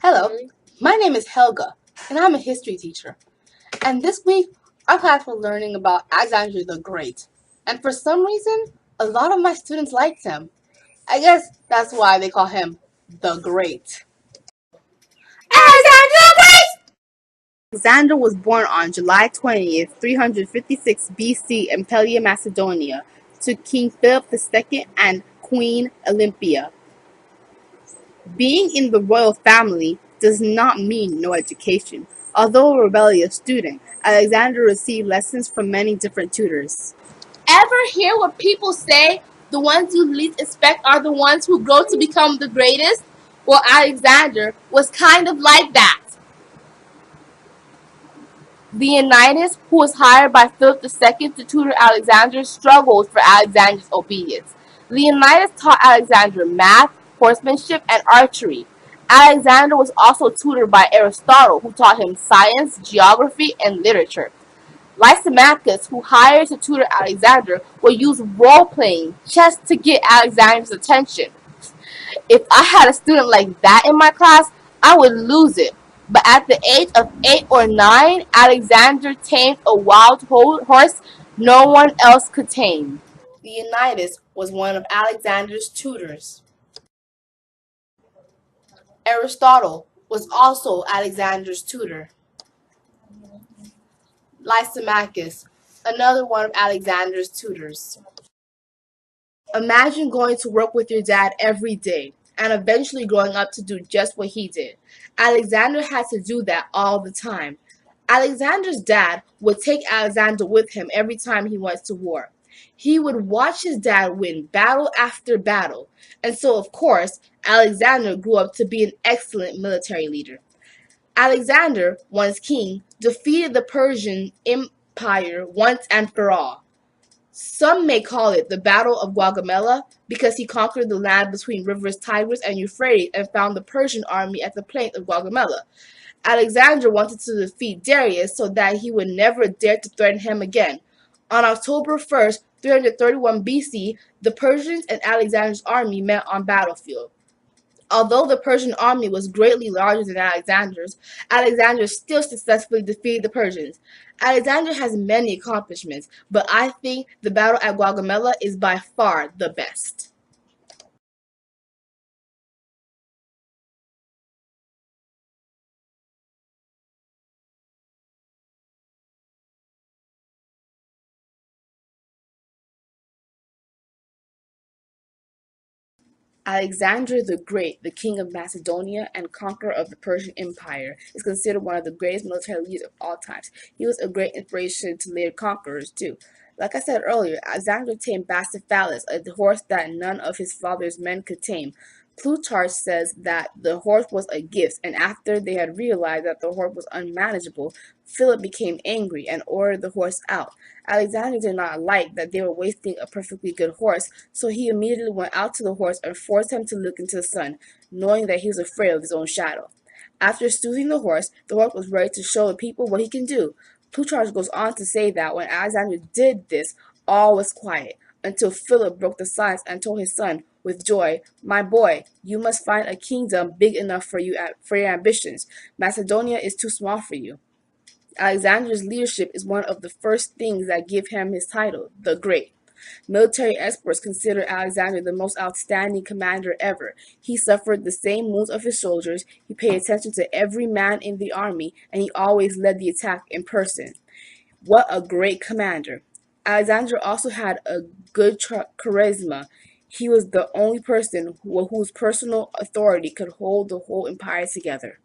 Hello, my name is Helga, and I'm a history teacher. And this week, our class was learning about Alexander the Great. And for some reason, a lot of my students liked him. I guess that's why they call him the Great. Alexander the Great! Alexander was born on July 20th, 356 BC in Pelia, Macedonia, to King Philip II and Queen Olympia. Being in the royal family does not mean no education. Although a rebellious student, Alexander received lessons from many different tutors. Ever hear what people say, the ones you least expect are the ones who grow to become the greatest? Well, Alexander was kind of like that. Leonidas, who was hired by Philip II to tutor Alexander, struggled for Alexander's obedience. Leonidas taught Alexander math, horsemanship, and archery. Alexander was also tutored by Aristotle, who taught him science, geography, and literature. Lysimachus, who hired to tutor Alexander, would use role-playing just to get Alexander's attention. If I had a student like that in my class, I would lose it. But at the age of 8 or 9, Alexander tamed a wild horse no one else could tame. Leonidas was one of Alexander's tutors. Aristotle was also Alexander's tutor. Lysimachus, another one of Alexander's tutors. Imagine going to work with your dad every day and eventually growing up to do just what he did. Alexander had to do that all the time. Alexander's dad would take Alexander with him every time he went to war. He would watch his dad win battle after battle, and so of course, Alexander grew up to be an excellent military leader. Alexander, once king, defeated the Persian Empire once and for all. Some may call it the Battle of Gaugamela because he conquered the land between rivers Tigris and Euphrates and found the Persian army at the plain of Gaugamela. Alexander wanted to defeat Darius so that he would never dare to threaten him again. On October 1st, 331 BC, the Persians and Alexander's army met on battlefield. Although the Persian army was greatly larger than Alexander's, Alexander still successfully defeated the Persians. Alexander has many accomplishments, but I think the battle at Gaugamela is by far the best. Alexander the Great, the king of Macedonia and conqueror of the Persian Empire, is considered one of the greatest military leaders of all times. He was a great inspiration to later conquerors, too. Like I said earlier, Alexander tamed Bucephalus, a horse that none of his father's men could tame. Plutarch says that the horse was a gift, and after they had realized that the horse was unmanageable, Philip became angry and ordered the horse out. Alexander did not like that they were wasting a perfectly good horse, so he immediately went out to the horse and forced him to look into the sun, knowing that he was afraid of his own shadow. After soothing the horse was ready to show the people what he can do. Plutarch goes on to say that when Alexander did this, all was quiet, until Philip broke the silence and told his son, with joy, "My boy, you must find a kingdom big enough for your ambitions. Macedonia is too small for you." Alexander's leadership is one of the first things that give him his title, the Great. Military experts consider Alexander the most outstanding commander ever. He suffered the same wounds of his soldiers, he paid attention to every man in the army, and he always led the attack in person. What a great commander. Alexander also had a good charisma. He was the only person whose personal authority could hold the whole empire together.